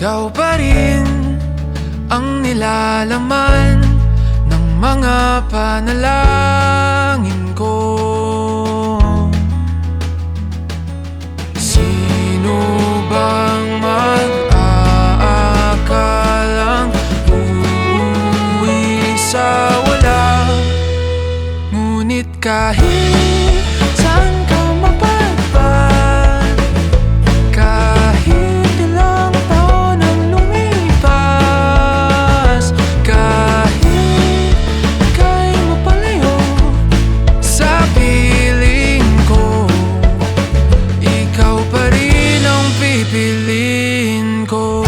Ikaw pa rin ang nilalaman ng mga panalangin ko. Sino bang mag-aakalang uuwi sa wala? Ngunit kahit saan ka mapadpad, kahit ilang taon ang lumipas, kahit ika'y mapalayo sa piling ko, ikaw pa rin ang pipiliin ko.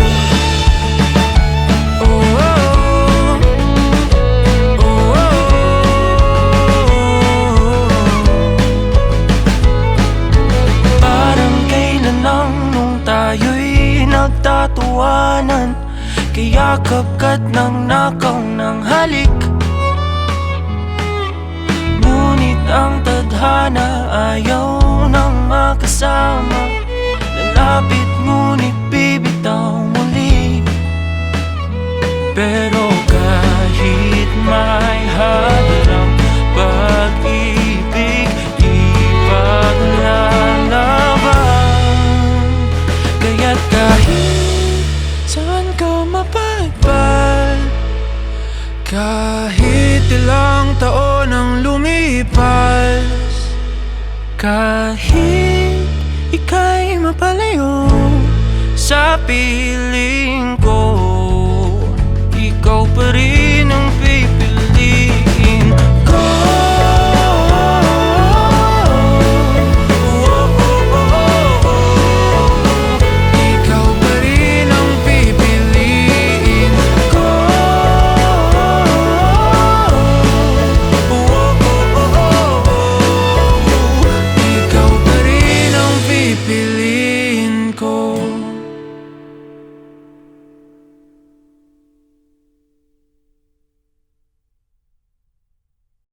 Nagtatawanan, kaya kapkat ng nakaw ng halik. Ngunit ang tadhana ayaw nang makasama. Lalapit ngunit bibitaw muli. Pero kahit may hadrang pag-ibig, ipaglalaban. Kaya't kahit saan ka mapadpad, kahit ilang taon ang lumipas, kahit ika'y mapalayo sa piling ko, ikaw pa rin